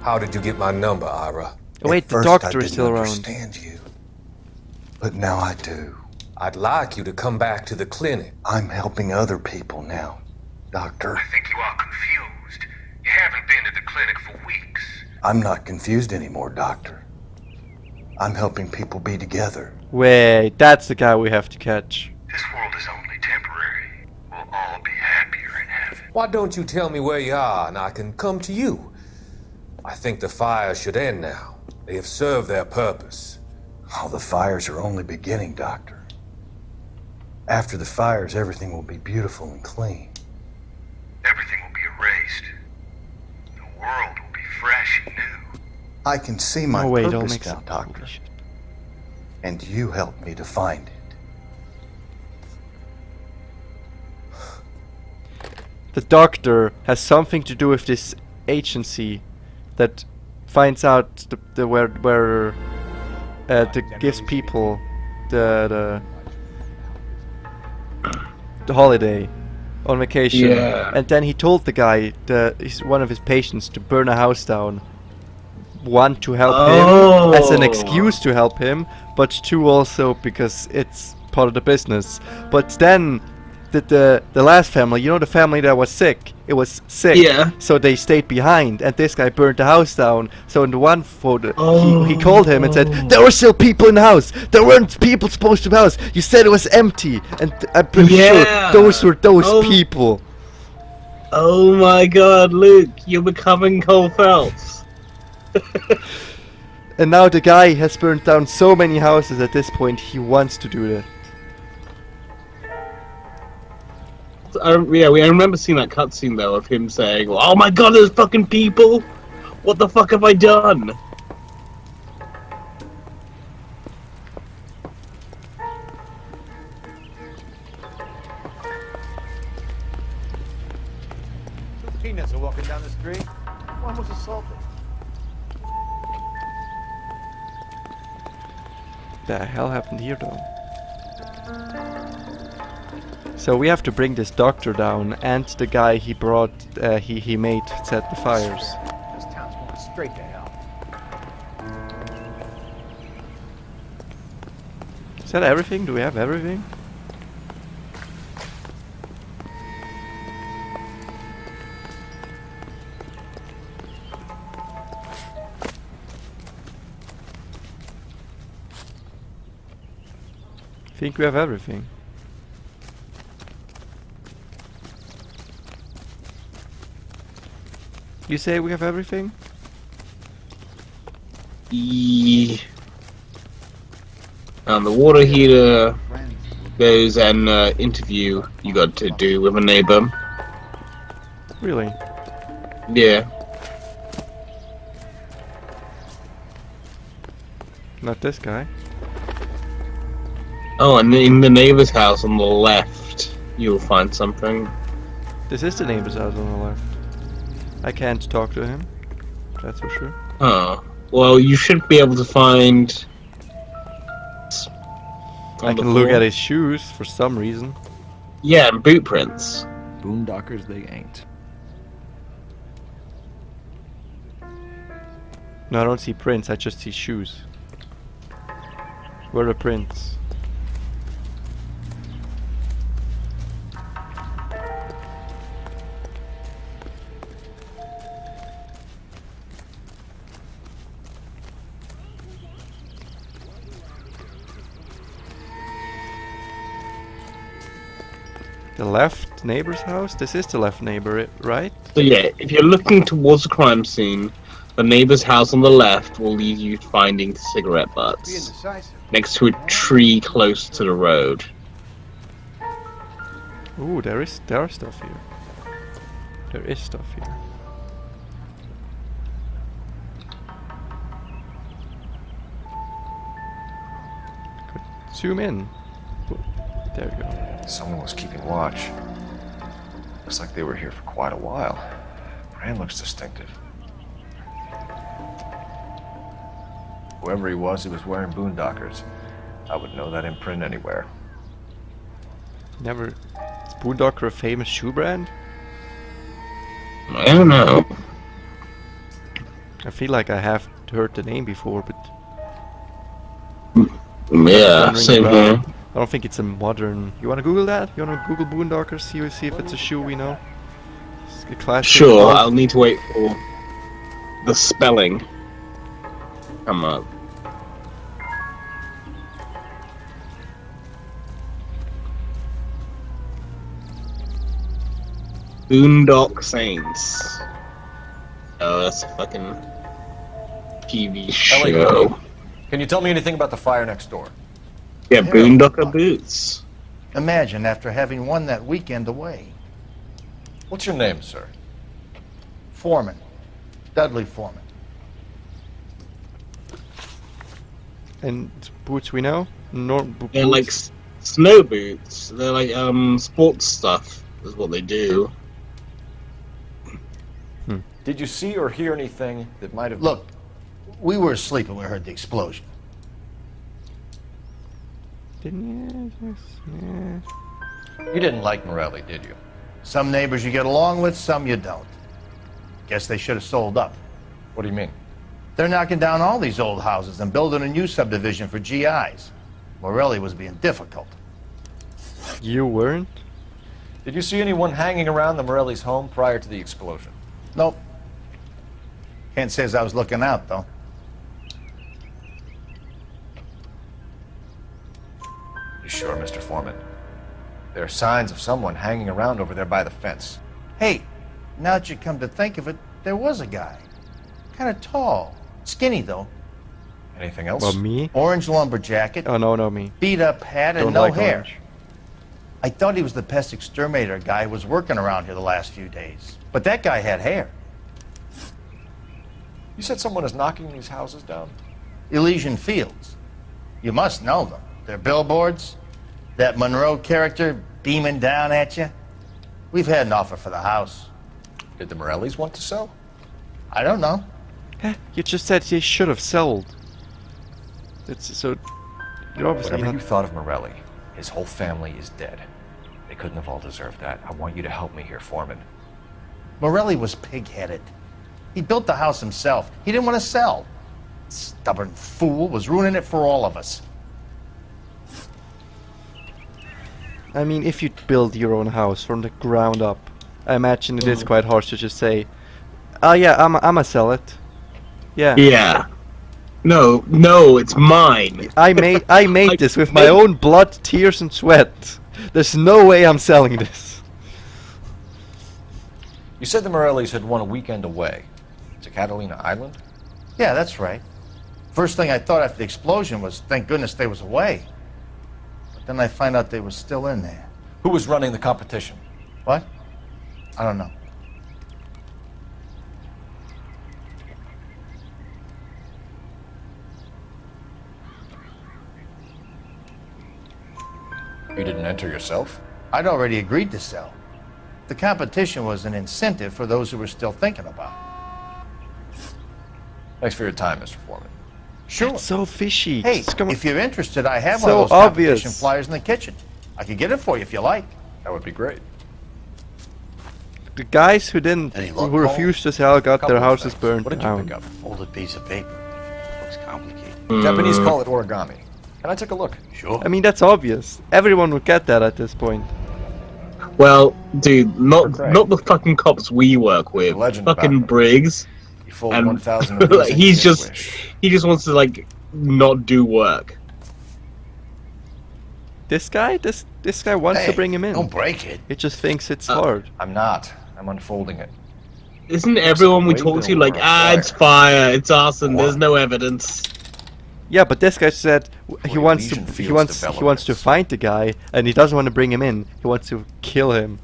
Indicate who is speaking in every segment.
Speaker 1: How did you get my number, Ira?
Speaker 2: Oh, wait, the doctor is still around.
Speaker 3: I didn't understand you, but now I do.
Speaker 1: I'd like you to come back to the clinic.
Speaker 3: I'm helping other people now, Doctor.
Speaker 4: I think you are confused. You haven't been to the clinic for weeks.
Speaker 3: I'm not confused anymore, Doctor. I'm helping people be together.
Speaker 2: Wait, that's the guy we have to catch.
Speaker 4: This world is only temporary. We'll all be happier in heaven.
Speaker 1: Why don't you tell me where you are and I can come to you? I think the fire should end now. They have served their purpose.
Speaker 3: Oh, the fires are only beginning, Doctor. After the fires, everything will be beautiful and clean.
Speaker 4: Everything will be erased. The world will be fresh and new.
Speaker 3: I can see my
Speaker 2: Oh, wait, don't
Speaker 3: purpose
Speaker 2: make
Speaker 3: now,
Speaker 2: sense.
Speaker 3: Doctor. And you helped me to find it.
Speaker 2: The doctor has something to do with this agency that finds out where gives people the holiday on vacation.
Speaker 5: Yeah.
Speaker 2: And then he told the guy, one of his patients, to burn a house down. One, to help him as an excuse to help him, but two, also because it's part of the business. But then the last family, you know, the family that was sick, it was sick.
Speaker 5: Yeah.
Speaker 2: So they stayed behind, and this guy burned the house down. So in the one photo, he called him and said, "There were still people in the house. There weren't people supposed to be in the house. You said it was empty." And I'm pretty sure those were those people.
Speaker 5: Oh my God, Luke, you're becoming Cole Phelps.
Speaker 2: And now the guy has burned down so many houses at this point, he wants to do that.
Speaker 5: I remember seeing that cutscene though of him saying, "Oh my God, there's fucking people! What the fuck have I done?"
Speaker 6: Peanuts are walking down the street. One was assaulted.
Speaker 2: The hell happened here though? So we have to bring this doctor down, and the guy he brought, he made set the fires.
Speaker 6: This town's going straight to hell.
Speaker 2: Is that everything? Do we have everything? I think we have everything. You say we have everything?
Speaker 5: The water heater, there's an interview you got to do with a neighbor.
Speaker 2: Really?
Speaker 5: Yeah.
Speaker 2: Not this guy.
Speaker 5: Oh, and in the neighbor's house on the left, you'll find something.
Speaker 2: This is the neighbor's house on the left. I can't talk to him. That's for sure.
Speaker 5: Oh. Well, you should be able to find...
Speaker 2: I can look at his shoes for some reason.
Speaker 5: Yeah, boot prints.
Speaker 6: Boondockers they ain't.
Speaker 2: No, I don't see prints, I just see shoes. Where are the prints? The left neighbor's house? This is the left neighbor, right?
Speaker 5: So yeah, if you're looking towards the crime scene, the neighbor's house on the left will lead you to finding cigarette
Speaker 6: Being
Speaker 5: butts
Speaker 6: decisive.
Speaker 5: next to a tree close to the road.
Speaker 2: Ooh, there are stuff here. There is stuff here. Could zoom in. Ooh, there we go.
Speaker 7: Someone was keeping watch. Looks like they were here for quite a while. Brand looks distinctive. Whoever he was wearing boondockers. I would know that imprint anywhere.
Speaker 2: Never. Is Boondocker a famous shoe brand?
Speaker 5: I don't know.
Speaker 2: I feel like I have heard the name before, but
Speaker 5: Yeah,
Speaker 2: doesn't ring
Speaker 5: same
Speaker 2: a bell.
Speaker 5: here.
Speaker 2: I don't think it's a modern. You wanna Google that? You wanna Google Boondockers? See if it's a shoe we know. It's a classic.
Speaker 5: Sure,
Speaker 2: old-
Speaker 5: I'll need to wait for the spelling. Come up. Boondock Saints. Oh, that's a fucking TV show.
Speaker 6: Can you tell me anything about the fire next door?
Speaker 5: Yeah, Boondocker Boots.
Speaker 8: Imagine after having won that weekend away.
Speaker 6: What's your name, sir?
Speaker 8: Foreman. Dudley Foreman.
Speaker 2: And boots we know?
Speaker 5: They're like snow boots. They're like sports stuff. Is what they do.
Speaker 6: Did you see or hear anything that might have...
Speaker 8: Look, we were asleep when we heard the explosion.
Speaker 2: Didn't you? Yeah.
Speaker 6: You didn't like Morelli, did you?
Speaker 8: Some neighbors you get along with, some you don't. Guess they should have sold up.
Speaker 6: What do you mean?
Speaker 8: They're knocking down all these old houses and building a new subdivision for GIs. Morelli was being difficult.
Speaker 2: You weren't?
Speaker 6: Did you see anyone hanging around the Morelli's home prior to the explosion?
Speaker 8: Nope. Can't say as I was looking out, though.
Speaker 6: You sure, Mr. Foreman? There are signs of someone hanging around over there by the fence.
Speaker 8: Hey, now that you come to think of it, there was a guy. Kind of tall. Skinny, though.
Speaker 6: Anything else?
Speaker 2: Well, me?
Speaker 8: Orange lumber jacket,
Speaker 2: Oh no, no me.
Speaker 8: beat-up hat, and
Speaker 2: Don't
Speaker 8: no
Speaker 2: like
Speaker 8: hair.
Speaker 2: orange.
Speaker 8: I thought he was the pest exterminator guy who was working around here the last few days. But that guy had hair.
Speaker 6: You said someone is knocking these houses down?
Speaker 8: Elysian Fields. You must know them. They're billboards. That Monroe character beaming down at you. We've had an offer for the house.
Speaker 6: Did the Morellis want to sell?
Speaker 8: I don't know.
Speaker 2: You just said they should have sold. It's so. You're obviously
Speaker 6: Whatever
Speaker 2: not.
Speaker 6: you thought of Morelli, his whole family is dead. They couldn't have all deserved that. I want you to help me here, Foreman.
Speaker 8: Morelli was pig-headed. He built the house himself. He didn't want to sell. Stubborn fool was ruining it for all of us.
Speaker 2: I mean, if you build your own house from the ground up, I imagine it is quite harsh to just say, "Oh yeah, I'ma sell it." Yeah.
Speaker 5: Yeah. No, it's mine.
Speaker 2: I made this with my own blood, tears, and sweat. There's no way I'm selling this.
Speaker 6: You said the Morellis had won a weekend away to Catalina Island?
Speaker 8: Yeah, that's right. First thing I thought after the explosion was, thank goodness they was away. But then I find out they was still in there.
Speaker 6: Who was running the competition?
Speaker 8: What? I don't know.
Speaker 6: You didn't enter yourself?
Speaker 8: I'd already agreed to sell. The competition was an incentive for those who were still thinking about it.
Speaker 6: Thanks for your time, Mr. Foreman.
Speaker 8: Sure.
Speaker 2: It's so fishy.
Speaker 8: Hey,
Speaker 2: Just come on.
Speaker 8: if you're interested, I have
Speaker 2: So
Speaker 8: one of those
Speaker 2: obvious.
Speaker 8: competition flyers in the kitchen. I could get it for you if you like.
Speaker 6: That would be great.
Speaker 2: The guys who didn't,
Speaker 3: Any
Speaker 2: who
Speaker 3: luck, Paul?
Speaker 2: refused to sell, got
Speaker 6: Couple
Speaker 2: their
Speaker 6: of
Speaker 2: houses
Speaker 6: things.
Speaker 2: burned
Speaker 6: What did you
Speaker 2: down.
Speaker 6: pick up?
Speaker 3: Folded piece of paper. Looks complicated.
Speaker 6: Japanese call it origami. Can I take a look?
Speaker 3: Sure.
Speaker 2: I mean, that's obvious. Everyone would get that at this point.
Speaker 5: Well, dude, not
Speaker 6: Correct.
Speaker 5: not the fucking cops we work with.
Speaker 6: Legend
Speaker 5: Fucking
Speaker 6: about them.
Speaker 5: Briggs.
Speaker 6: You fold
Speaker 5: And
Speaker 6: 1,000 of these
Speaker 5: like,
Speaker 6: into
Speaker 5: he's
Speaker 6: your
Speaker 5: just
Speaker 6: wish.
Speaker 5: he just wants to like not do work.
Speaker 2: This guy wants to
Speaker 3: Hey,
Speaker 2: bring him in.
Speaker 3: Don't break it.
Speaker 2: He just thinks it's hard.
Speaker 6: I'm not. I'm unfolding it.
Speaker 5: Isn't everyone we
Speaker 6: way
Speaker 5: talk to
Speaker 6: Bill
Speaker 5: like,
Speaker 6: or a
Speaker 5: it's fire, it's arson,
Speaker 3: What?
Speaker 5: there's no evidence.
Speaker 2: Yeah, but this guy said he
Speaker 6: Well,
Speaker 2: wants to
Speaker 6: Elysian
Speaker 2: he
Speaker 6: Fields
Speaker 2: wants he wants to
Speaker 6: developments.
Speaker 2: find the guy, and he doesn't want to bring him in. He wants to kill him.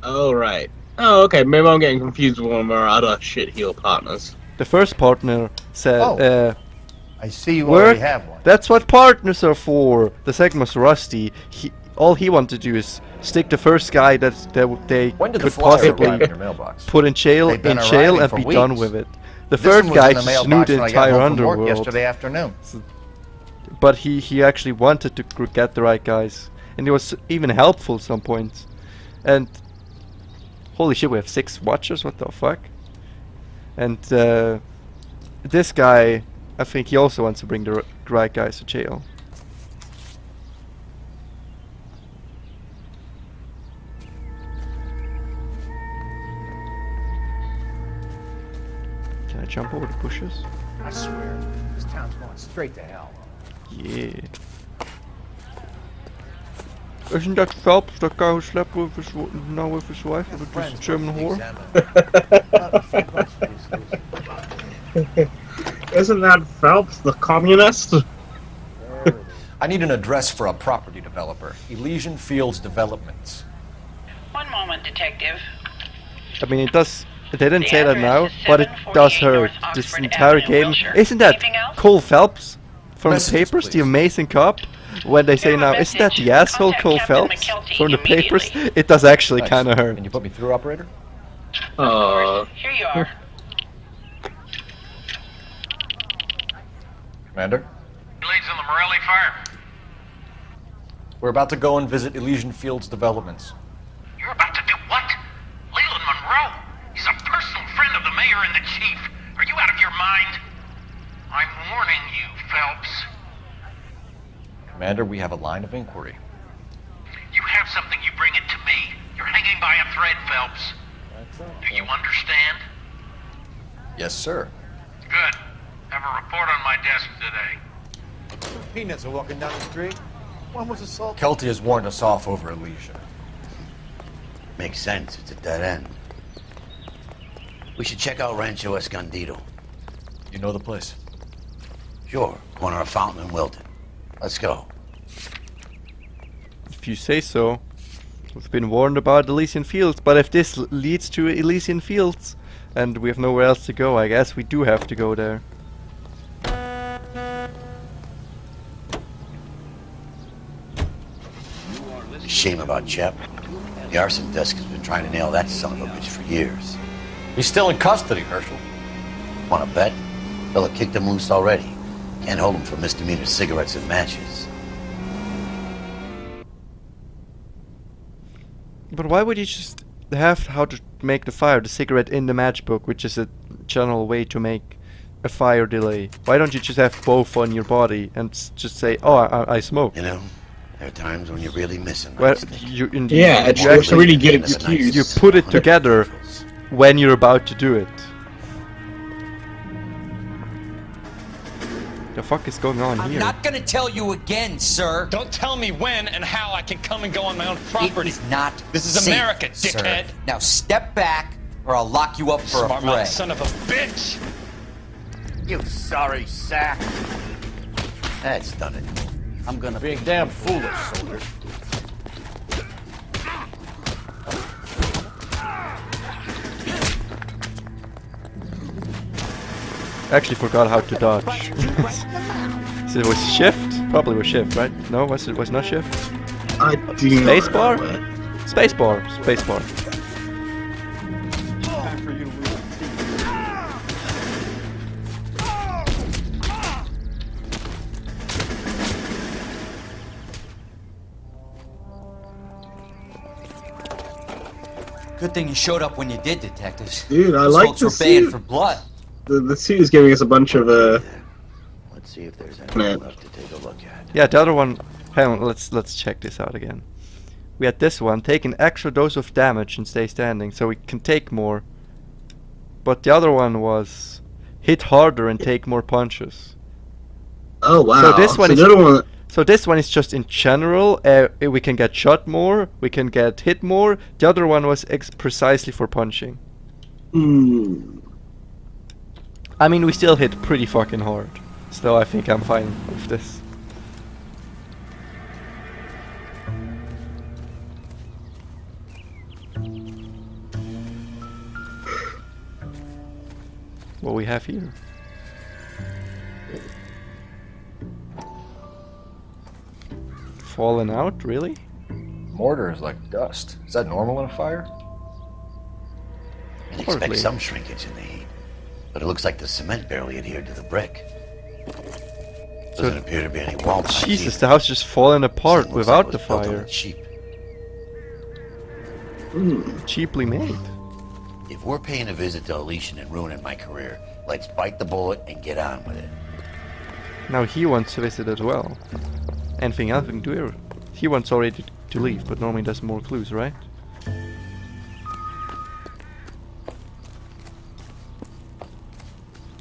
Speaker 5: Oh right. Oh okay, maybe I'm getting confused with one of our other shit heel partners.
Speaker 2: The first partner said,
Speaker 8: Oh. I see you
Speaker 2: "Work.
Speaker 8: already have one.
Speaker 2: That's what partners are for." The second was Rusty. All he wanted to do is stick the first guy that they
Speaker 6: When did the
Speaker 2: could
Speaker 6: flyer
Speaker 2: possibly
Speaker 6: arrive in your mailbox?
Speaker 2: put in jail,
Speaker 8: They've been
Speaker 2: and be
Speaker 8: arriving for
Speaker 2: done
Speaker 8: weeks.
Speaker 2: with it. The
Speaker 8: This
Speaker 2: third
Speaker 8: one was
Speaker 2: guy
Speaker 8: in the
Speaker 2: just
Speaker 8: mailbox
Speaker 2: knew the
Speaker 8: when I got
Speaker 2: entire
Speaker 8: home from work
Speaker 2: underworld,
Speaker 8: yesterday afternoon.
Speaker 2: but he actually wanted to get the right guys, and he was even helpful at some points. And holy shit, we have 6 watchers. What the fuck? And this guy, I think he also wants to bring the right guys to jail. Can I jump over the bushes?
Speaker 6: I swear, this town's going straight to hell.
Speaker 2: Yeah. Isn't that Phelps, that guy who slept with his with his wife, with this German whore?
Speaker 5: Isn't that Phelps, the communist?
Speaker 6: I need an address for a property developer. Elysian Fields Developments.
Speaker 9: One moment, detective.
Speaker 2: I mean, it does. They didn't
Speaker 9: The
Speaker 2: say that
Speaker 9: address
Speaker 2: now,
Speaker 9: is
Speaker 2: but it does
Speaker 9: 748
Speaker 2: hurt.
Speaker 9: North
Speaker 2: This
Speaker 9: Oxford
Speaker 2: entire
Speaker 9: Avenue,
Speaker 2: game.
Speaker 9: Wilshire.
Speaker 2: Isn't that
Speaker 9: Anything else?
Speaker 2: Cole Phelps from
Speaker 6: Messages,
Speaker 2: the papers, the
Speaker 6: please.
Speaker 2: amazing cop? When they say
Speaker 9: Give him
Speaker 2: now,
Speaker 9: a
Speaker 2: isn't that
Speaker 9: message.
Speaker 2: the asshole
Speaker 9: Contact
Speaker 2: Cole
Speaker 9: Captain
Speaker 2: Phelps
Speaker 9: McKelty
Speaker 2: from the papers?
Speaker 9: immediately.
Speaker 2: It does actually
Speaker 6: Thanks.
Speaker 2: kind of hurt.
Speaker 6: Can you put me through, operator?
Speaker 9: Here you are.
Speaker 6: Commander?
Speaker 4: Leads in the Morelli fire.
Speaker 6: We're about to go and visit Elysian Fields Developments.
Speaker 4: You're about to do what? Leland Monroe? He's a personal friend of the mayor and the chief. Are you out of your mind? I'm warning you, Phelps.
Speaker 6: Commander, we have a line of inquiry.
Speaker 4: You have something, you bring it to me. You're hanging by a thread, Phelps. Do you understand?
Speaker 6: Yes, sir.
Speaker 4: Good. Have a report on my desk today.
Speaker 7: Peanuts are walking down the street. One was assaulted.
Speaker 6: Kelty has warned us off over Elysian.
Speaker 10: Makes sense. It's a dead end. We should check out Rancho Escondido.
Speaker 6: You know the place?
Speaker 10: Sure. Corner of Fountain and Wilton. Let's go.
Speaker 2: If you say so. We've been warned about Elysian Fields, but if this leads to Elysian Fields, and we have nowhere else to go, I guess we do have to go there.
Speaker 10: Shame about Shep. The arson desk has been trying to nail that son of a bitch for years.
Speaker 6: He's still in custody, Herschel.
Speaker 10: Wanna bet? Fella kicked him loose already. Can't hold him for misdemeanor cigarettes and matches.
Speaker 2: But why would you just have how to make the fire, the cigarette in the matchbook, which is a general way to make a fire delay? Why don't you just have both on your body and just say, oh, I smoke?
Speaker 10: You know, there are times when you're really missing.
Speaker 2: Well,
Speaker 10: Nightstick.
Speaker 5: Yeah, it's
Speaker 2: you
Speaker 5: just really get
Speaker 10: Innocent
Speaker 5: accused.
Speaker 2: you
Speaker 10: nights.
Speaker 2: put it together when you're about to do it. The fuck is going on
Speaker 11: I'm
Speaker 2: here?
Speaker 11: not gonna tell you again, sir.
Speaker 12: Don't tell me when and how I can come and go on my own
Speaker 11: It
Speaker 12: property.
Speaker 11: is not
Speaker 12: This is
Speaker 11: safe,
Speaker 12: America,
Speaker 11: sir.
Speaker 12: dickhead.
Speaker 11: Now step back, or I'll lock you up for a
Speaker 12: Smart mouth
Speaker 11: fray.
Speaker 12: son of a bitch.
Speaker 10: You sorry sack. That's done it. I'm gonna
Speaker 6: Being damn foolish, soldier.
Speaker 2: I actually forgot how to dodge. So it was shift? Probably was shift, right? No, it was not shift?
Speaker 5: I do not
Speaker 2: Spacebar?
Speaker 5: know it.
Speaker 2: Spacebar. Spacebar.
Speaker 11: Good thing you showed up when you did, detectives.
Speaker 5: Dude, I
Speaker 11: Those
Speaker 5: like
Speaker 11: folks
Speaker 5: the
Speaker 11: were baying
Speaker 5: suit.
Speaker 11: for blood.
Speaker 5: The suit is giving us a bunch of
Speaker 10: Let's see if there's anything left to take a look at.
Speaker 2: Yeah, the other one. Hang on, let's check this out again. We had this one, take an extra dose of damage and stay standing, so we can take more. But the other one was hit harder and take more punches.
Speaker 5: Oh wow.
Speaker 2: So this one is
Speaker 5: the other one.
Speaker 2: So this one is just in general. We can get shot more. We can get hit more. The other one was precisely for punching. I mean, we still hit pretty fucking hard. So I think I'm fine with this. What we have here. Fallen out, really?
Speaker 6: Mortar is like dust. Is that normal in a fire?
Speaker 10: And
Speaker 2: Hardly.
Speaker 10: expect some shrinkage in the heat. But it looks like the cement barely adhered to the brick. Doesn't appear to be any wall ties
Speaker 2: Jesus,
Speaker 10: either.
Speaker 2: the house just falling apart
Speaker 10: Something looks
Speaker 2: without
Speaker 10: like
Speaker 2: the
Speaker 10: it was built on
Speaker 2: fire.
Speaker 10: cheap.
Speaker 2: Cheaply made.
Speaker 10: If we're paying a visit to Elysian and ruining my career, let's bite the bullet and get on with it.
Speaker 2: Now he wants to visit as well. Anything else we can do here? He wants already to leave, but normally does more clues, right?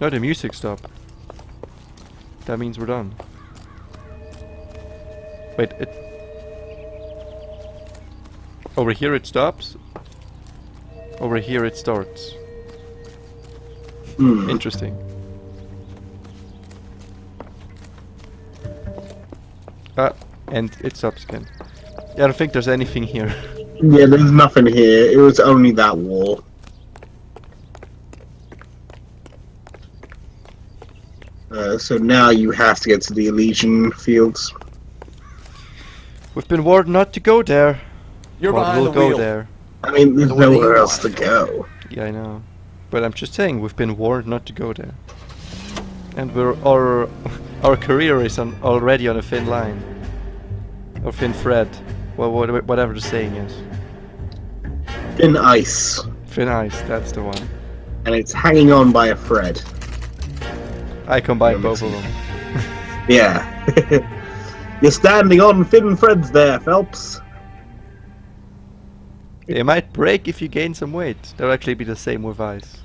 Speaker 2: No, the music stopped. That means we're done. Wait, it... Over here it stops. Over here it starts. Interesting. And it stops again. Yeah, I don't think there's anything here.
Speaker 5: Yeah, there's nothing here. It was only that wall. So now you have to get to the Elysian fields.
Speaker 2: We've been warned not to go there.
Speaker 12: You're
Speaker 2: But
Speaker 12: behind
Speaker 2: we'll
Speaker 12: the
Speaker 2: go
Speaker 12: wheel.
Speaker 2: there.
Speaker 5: I mean, there's
Speaker 10: So where do you
Speaker 5: nowhere else to
Speaker 10: want
Speaker 5: go.
Speaker 2: Yeah, I know. But I'm just saying, we've been warned not to go there. And our career is already on a thin line. Or thin thread. Well, whatever the saying is.
Speaker 5: Thin ice.
Speaker 2: Thin ice, that's the one.
Speaker 5: And it's hanging on by a thread.
Speaker 2: I combine both of them.
Speaker 5: Yeah. You're standing on thin threads there, Phelps.
Speaker 2: They might break if you gain some weight. They'll actually be the same with ice.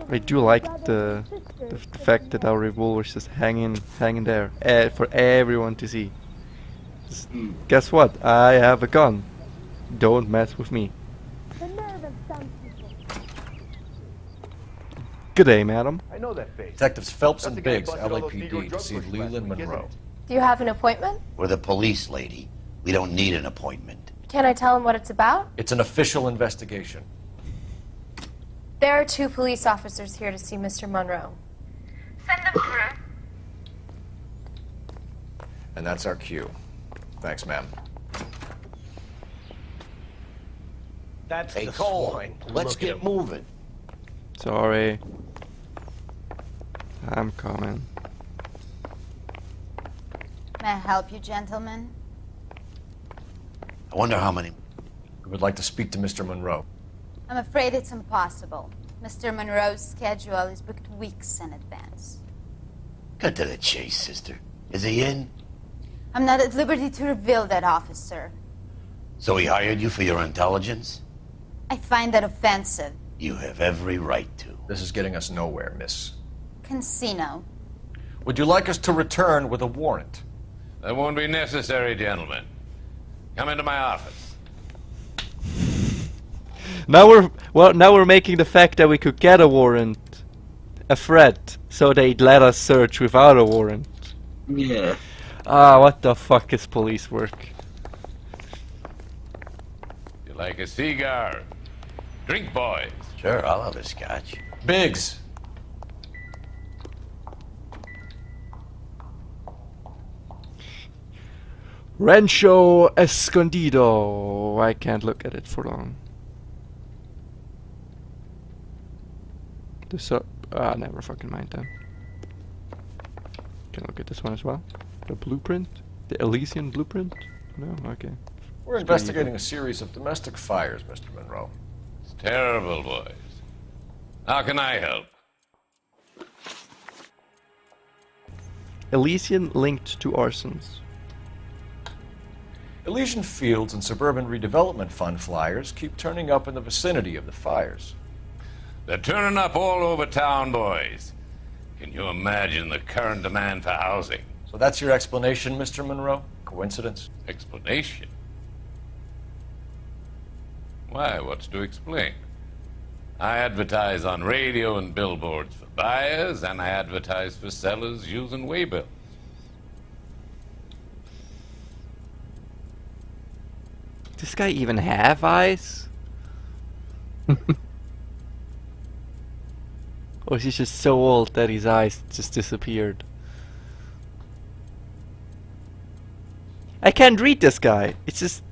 Speaker 2: I do like the fact that our revolver's just hanging there for everyone to see. Guess what? I have a gun. Don't mess with me. Good day, madam.
Speaker 3: I know that face.
Speaker 6: Detectives Phelps and
Speaker 3: That's the guy who
Speaker 6: Biggs,
Speaker 3: busted all those Negro
Speaker 6: LAPD, to
Speaker 3: drug
Speaker 6: see
Speaker 3: pushers last
Speaker 6: Leland
Speaker 3: week, isn't
Speaker 6: Monroe.
Speaker 3: it?
Speaker 13: Do you have an appointment?
Speaker 10: We're the police, lady. We don't need an appointment.
Speaker 13: Can I tell him what it's about?
Speaker 6: It's an official investigation.
Speaker 13: There are 2 police officers here to see Mr. Monroe.
Speaker 9: Send them through.
Speaker 6: And that's our cue. Thanks, ma'am.
Speaker 8: That's
Speaker 10: Hey,
Speaker 8: the
Speaker 10: Cole,
Speaker 8: swine.
Speaker 10: let's
Speaker 8: Look
Speaker 10: get
Speaker 8: at him.
Speaker 10: moving.
Speaker 2: Sorry. I'm coming.
Speaker 14: May I help you, gentlemen?
Speaker 10: I wonder how many...
Speaker 6: We would like to speak to Mr. Monroe.
Speaker 14: I'm afraid it's impossible. Mr. Monroe's schedule is booked weeks in advance.
Speaker 10: Cut to the chase, sister. Is he in?
Speaker 14: I'm not at liberty to reveal that, officer.
Speaker 10: So he hired you for your intelligence?
Speaker 14: I find that offensive.
Speaker 10: You have every right to.
Speaker 6: This is getting us nowhere, miss.
Speaker 14: Casino.
Speaker 6: Would you like us to return with a warrant?
Speaker 1: That won't be necessary, gentlemen. Come into my office.
Speaker 2: Now we're making the fact that we could get a warrant a threat, so they'd let us search without a warrant.
Speaker 5: Yeah.
Speaker 2: Ah, what the fuck is police work?
Speaker 1: You like a cigar? Drink, boys.
Speaker 10: Sure, I'll have a scotch.
Speaker 6: Biggs!
Speaker 2: Rancho Escondido. I can't look at it for long. Never fucking mind then. Can I look at this one as well? The blueprint? The Elysian blueprint? No? Okay.
Speaker 6: We're investigating a series of domestic fires, Mr. Monroe.
Speaker 1: It's terrible, boys. How can I help?
Speaker 2: Elysian linked to arsons.
Speaker 6: Elysian Fields and Suburban Redevelopment Fund flyers keep turning up in the vicinity of the fires.
Speaker 1: They're turning up all over town, boys. Can you imagine the current demand for housing?
Speaker 6: So that's your explanation, Mr. Monroe? Coincidence?
Speaker 1: Explanation? Why, what's to explain? I advertise on radio and billboards for buyers, and I advertise for sellers using waybills.
Speaker 2: Does this guy even have eyes? Or is he just so old that his eyes just disappeared? I can't read this guy. It's just...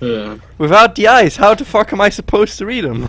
Speaker 5: Yeah.
Speaker 2: Without the eyes, how the fuck am I supposed to read him?